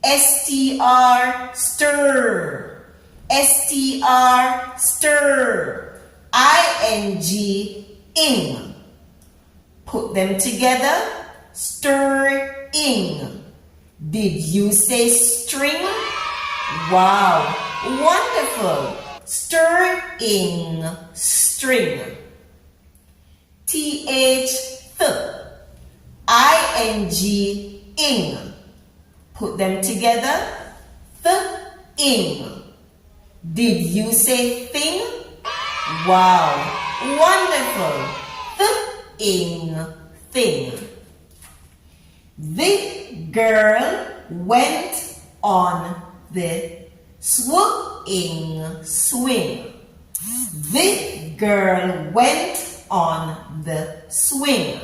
S-T-R, stir. S-T-R, stir. I-N-G, ing. Put them together. Stir-ing. Did you say string? Wow, wonderful. Stir-ing, string. T-H-th, I-N-G, ing. Put them together. Th-ing. Did you say thing? Wow, wonderful. Th-ing, thing. The girl went on the swing swing. The girl went on the swing.